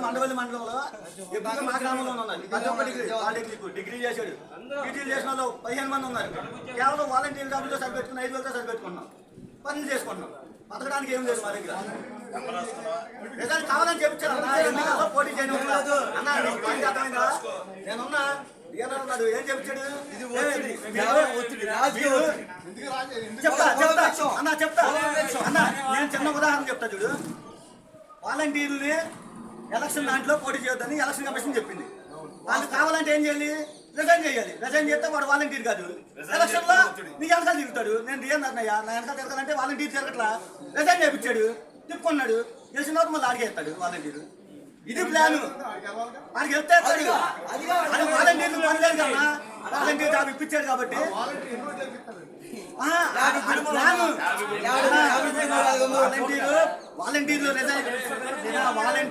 మండవల్లి మండలంలో ఎక్కువగా మా గ్రామంలో ఉన్నారు. ప్రతి ఒక్క డిగ్రీ చేశాడు. పీజీలు చేసిన వాళ్ళు 15 మంది ఉన్నారు. కేవలం వాలంటీర్ జాబులతో సరిపెట్టుకుని 5 వేలతో సరిపెట్టుకున్నాం. పనులు చేసుకుంటున్నాం. బతకడానికి ఏం లేదు మా దగ్గర. రిజల్ట్ కావాలని చెప్పించారు అన్న. పోటీ చేయడం అన్న అర్థమైందా? నేనున్నా ఉన్నాడు. ఏం చెప్తాడు? చెప్తా అన్న చెప్తా అన్న. నేను చిన్న ఉదాహరణ చెప్తా చూడు. వాలంటీర్ని ఎలక్షన్ దాంట్లో పోటీ చేయొద్దని ఎలక్షన్ కమిషన్ చెప్పింది. వాళ్ళు కావాలంటే ఏం చేయాలి? రిజైన్ చేయాలి. రిజైన్ చేస్తే వాడు వాలంటీర్ కాదు. ఎలక్షన్ లో నీ వెనకాల తిరుగుతాడు. నేను ఏం అన్నయ్యా నా వెనకాల తిరగాలంటే వాలంటీర్ తిరగట్లా. రిజైన్ చేయించాడు, తిప్పుకున్నాడు. తెలిసిన తర్వాత మళ్ళీ అడిగేస్తాడు వాలంటీర్. ఇది ప్లాన్. వాడికి వెళ్తే వాలంటీర్లు పనిలేదు కన్నా. వాలంటీర్ జాబ్ ఇప్పించాడు కాబట్టి వాలంటీర్లు రిజైన్ వాలంటీర్